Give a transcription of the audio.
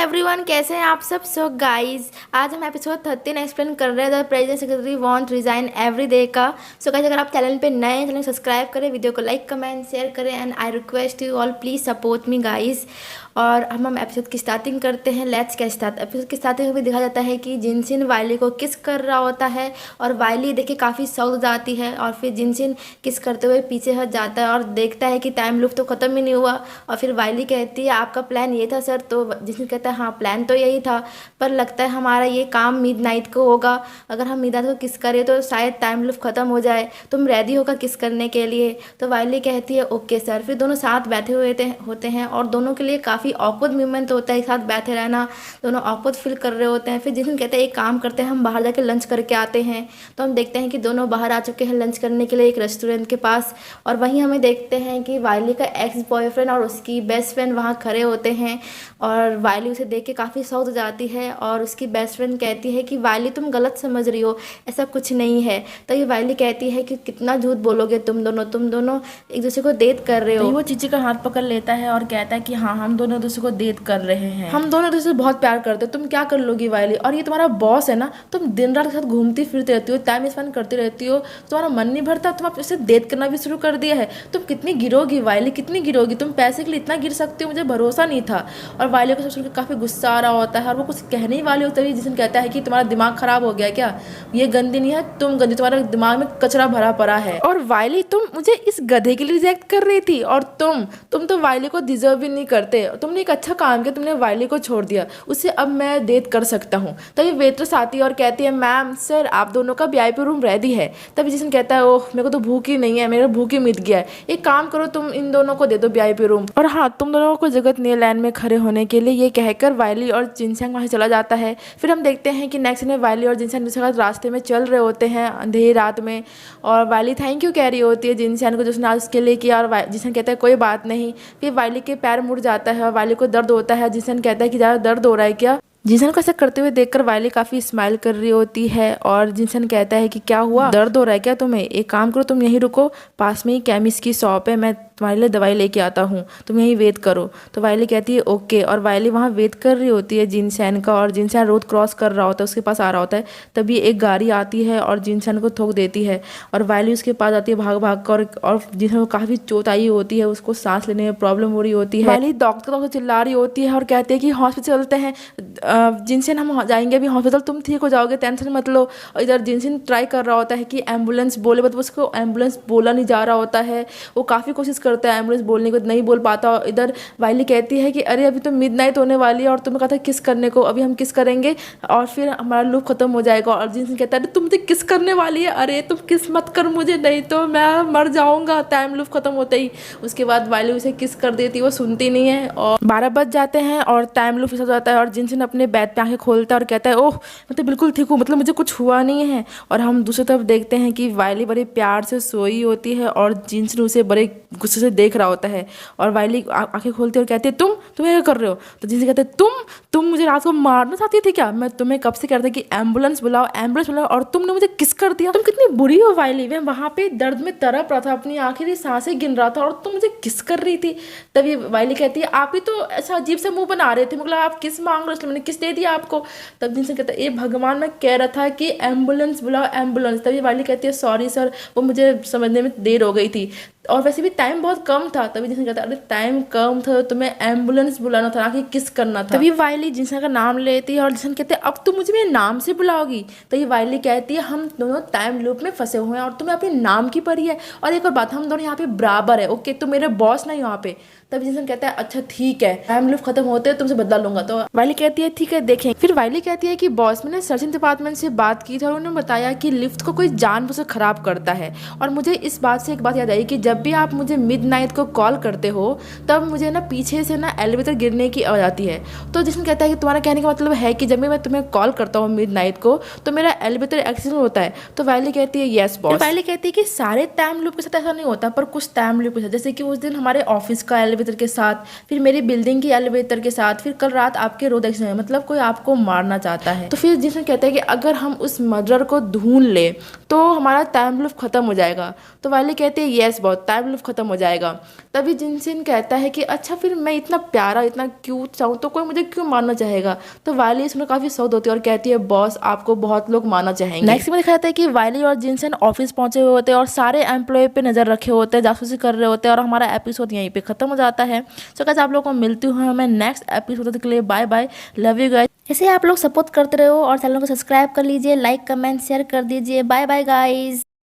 Everyone, कैसे हैं आप सब। सो गाइस, आज हम एपिसोड 13 एक्सप्लेन कर रहे हैं the present secretary want resign every day का। सो गाइस, अगर आप चैनल पे नए हैं, चैनल सब्सक्राइब करें, वीडियो को लाइक कमेंट शेयर करें and I request you all please support me guys. और हम एपिसोड की स्टार्टिंग करते हैं। Let's get start. एपिसोड की स्टार्टिंग में दिखा जाता है कि जिनसिन वाइली को किस कर रहा होता है और वाइली देखिए काफ़ी सौग जाती है और फिर जिनसिन किस करते हुए पीछे हट जाता है और देखता है कि टाइम लूप तो ख़त्म ही नहीं हुआ। और फिर वाइली कहती है आपका प्लान ये था सर। तो जिनसिन कहता है हाँ प्लान तो यही था, पर लगता है हमारा ये काम मिडनाइट को होगा। अगर हम मिडनाइट को किस करें तो शायद टाइम लूप ख़त्म हो जाए। तुम रेडी होगा किस करने के लिए। तो वाइली कहती है ओके सर। फिर दोनों साथ बैठे हुए होते हैं और दोनों के लिए काफ़ी ऑकवर्ड मोमेंट होता है। एक साथ बैठे रहना, दोनों ऑकवर्ड फील कर रहे होते हैं। फिर जिनसिन कहते हैं एक काम करते हैं, हम बाहर जाके लंच करके आते हैं। तो हम देखते हैं कि दोनों बाहर आ चुके हैं लंच करने के लिए एक रेस्टोरेंट के पास। और वहीं हमें देखते हैं कि वाइली का एक्स बॉयफ्रेंड और उसकी बेस्ट फ्रेंड वहाँ खड़े होते हैं और वाइली उसे देख के काफ़ी सौत हो जाती है। और उसकी बेस्ट फ्रेंड कहती है कि वाइली तुम गलत समझ रही हो, ऐसा कुछ नहीं है। तो ये वाइली कहती है कि कितना झूठ बोलोगे तुम दोनों एक दूसरे को डेट कर रहे हो। वो चीची का हाथ पकड़ लेता है और कहता है कि हाँ हम दोनों एक दूसरे को डेट कर रहे हैं, हम दोनों एक दूसरे से बहुत प्यार करते हो। तुम क्या कर लोगी वाइली, और ये तुम्हारा बॉस है ना, तुम दिन रात के साथ घूमती फिरती रहती हो, टाइम स्पेंड करती रहती हो, तुम्हारा मन नहीं भरता, तुम उससे डेट करना भी शुरू कर दिया है। तुम कितनी गिरोगी वाइली, कितनी गिरोगी, तुम पैसे के लिए इतना गिर सकती हो, मुझे भरोसा नहीं था। और वाइली को सुनकर काफ़ी गुस्सा आ रहा होता है और वो कुछ कहने ही वाली होती है जिसने कहता है कि तुम्हारा दिमाग खराब हो गया क्या, ये गंदी नहीं है, तुम गंदी, तुम्हारे दिमाग में कचरा भरा पड़ा है। और वाइली तुम मुझे इस गधे के लिए रिजेक्ट कर रही थी और तुम तो वाइली को डिजर्व भी नहीं करते। तुमने एक अच्छा काम किया, तुमने वाइली को छोड़ दिया, उससे अब मैं डेट कर सकता हूँ। तभी वेट्रेस आती है और कहती है मैम सर आप दोनों का वीआईपी रूम रेडी है। तभी जिसने कहता है ओह मेरे को तो भूख ही नहीं है, मेरा भूख ही मिट गया है, एक काम करो तुम इन दोनों को दे दो वीआईपी रूम। और हाँ तुम दोनों को जगत नहीं है लाइन में खड़े होने के लिए, ये कहकर वाइली और जिनसैंग वहाँ से चला जाता है। फिर हम देखते हैं कि नेक्स्ट में वाइली और जिनसैंग दूसरे साथ रास्ते में चल रहे होते हैं अंधेरी रात में और वाइली थैंक यू कह रही होती है जिनसैंग को जिसने आज उसके लिए किया। और जिनसैंग कहता है कोई बात नहीं। फिर वाइली के पैर मुड़ जाता है और वाइली को दर्द होता है। जिनसैंग कहता है कि ज़्यादा दर्द हो रहा है क्या। जिनसन को ऐसा करते हुए देखकर वाइली काफ़ी स्माइल कर रही होती है और जिनसन कहता है कि क्या हुआ, दर्द हो रहा है क्या तुम्हें, एक काम करो तुम यहीं रुको, पास में ही केमिस्ट की शॉप है, मैं तुम्हारे लिए दवाई लेके आता हूँ, तुम यहीं वेट करो। तो वाइली कहती है ओके। और वाइली वहाँ वेट कर रही होती है जिनसन का और जिनसन रोड क्रॉस कर रहा होता है, उसके पास आ रहा होता है। तभी एक गाड़ी आती है और जिनसन को ठोक देती है और वाइली उसके पास आती है भाग भाग कर और जिनसन को काफ़ी चोट आई होती है, उसको सांस लेने में प्रॉब्लम हो रही होती है। वाइली डॉक्टर चिल्ला रही होती है और कहती है कि हॉस्पिटल चलते हैं जिनसिन, हम जाएंगे अभी हॉस्पिटल, तुम ठीक हो जाओगे, टेंशन मत लो। और इधर जिनसिन ट्राई कर रहा होता है कि एम्बुलेंस बोले, बट उसको एम्बुलेंस बोला नहीं जा रहा होता है। वो काफ़ी कोशिश करता है एम्बुलेंस बोलने को, नहीं बोल पाता। इधर वाइली कहती है कि अरे अभी तो मिडनाइट होने वाली है और तुम्हें कहा था किस करने को, अभी हम किस करेंगे और फिर हमारा लूप खत्म हो जाएगा। और जिनसिन कहता है तुम मुझे किस करने वाली है, अरे तुम किस मत कर मुझे, नहीं तो मैं मर जाऊँगा टाइम लूप खत्म होते ही। उसके बाद वाइली उसे किस कर देती है, वो सुनती नहीं है और 12 बज जाते हैं और टाइम लूप हो जाता है और जिनसिन अपने बेड पे आंखें खोलता है और कहता है ओह मैं तो बिल्कुल ठीक हूँ, मतलब मुझे कुछ हुआ नहीं है। और हम दूसरी तरफ देखते हैं कि वाइली बड़े प्यार से सोई होती है और जिनसिन उसे बड़े गुस्से से देख रहा होता है। और वाइली आंखें खोलती है और कहती है तुम क्या कर रहे हो। तो जिनसिन कहते हैं तुम मुझे रात को मारना चाहती थी क्या, मैं तुम्हें कब से कहता कि एम्बुलेंस बुलाओ और तुमने मुझे किस कर दिया, तुम कितनी बुरी हो वाइली। मैं वहाँ पे दर्द में तड़प रहा था, अपनी आखिरी सांसें गिन रहा था और तुम मुझे किस कर रही थी। तभी वाइली कहती है आप ही तो ऐसा अजीब से मुंह बना रहे थे, मतलब आप किस मांग रहे हो, मैंने किस दे दिया आपको। तब जिनसे कहता है ये भगवान मैं कह रहा था कि एम्बुलेंस बुलाओ एम्बुलेंस। तभी वाइली कहती है सॉरी सर, वो मुझे समझने में देर हो गई थी और वैसे भी टाइम बहुत कम था। तभी जिनसे कहता अरे टाइम कम था तो तुम्हें एम्बुलेंस बुलाना था ना कि किस करना था। तभी वाइली जिनसन का नाम लेती है और जिनसन कहते हैं अब तुम मुझे मेरे नाम से बुलाओगी। तो ये वाइली कहती है हम दोनों टाइम लूप में फंसे हुए हैं और तुम्हें अपने नाम की पड़ी है, और एक और बात हम दोनों यहाँ पे बराबर है, ओके तुम मेरे बॉस नहीं यहाँ पे। तब जिनसन कहता है अच्छा ठीक है, टाइम लूप खत्म होते हैं तुमसे बदला लूंगा। तो वाइली कहती है ठीक है देखें। फिर वाइली कहती है कि बॉस मैंने सर्चिंग डिपार्टमेंट से बात की थी और उन्होंने बताया कि लिफ्ट को कोई जानबूझकर खराब करता है। और मुझे इस बात से एक बात याद आई कि जब भी आप मुझे मिडनाइट को कॉल करते हो तब मुझे ना पीछे से ना एलिवेटर गिरने की आवाज़ आती है। तो जिसने कहता है कि तुम्हारा कहने का मतलब है कि जब भी मैं तुम्हें कॉल करता हूँ मिडनाइट को तो मेरा एलिवेटर एक्सीडेंट होता है। तो वाइली कहती है यस बॉस। वाइली कहती है कि सारे टाइम लूप के साथ ऐसा नहीं होता, पर कुछ टाइम लूप के साथ, जैसे कि उस दिन हमारे ऑफिस का एलिवेटर के साथ, फिर मेरी बिल्डिंग की एलिवेटर के साथ, फिर कल रात आपके रोड एक्सीडेंट, मतलब कोई आपको मारना चाहता है। तो फिर जिसने कहता है कि अगर हम उस मर्डर को ढूंढ ले तो हमारा टाइम लूप खत्म हो जाएगा। तो वाइली कहते हैं यस बॉस। टाइम लूप खत्म हो जाएगा। तभी जिनसिन कहता है कि अच्छा फिर मैं इतना प्यारा इतना क्यूट चाहूँ तो कोई मुझे क्यों मानना चाहेगा। तो वायली इसमें काफ़ी सख्त होती है और कहती है बॉस आपको बहुत लोग मानना चाहेंगे। नेक्स्ट में दिखाता है कि वायली और जिनसन ऑफिस पहुंचे हुए होते हैं और सारे एम्प्लॉय पे नज़र रखे होते हैं, जासूसी कर रहे होते हैं, और हमारा एपिसोड यहीं पे खत्म हो जाता है। सो गाइस आप लोगों को मिलती हूँ मैं नेक्स्ट एपिसोड के लिए। Bye bye, love you guys. ऐसे आप लोग सपोर्ट करते रहो और चैनल को सब्सक्राइब कर लीजिए, लाइक कमेंट शेयर कर दीजिए। Bye bye guys.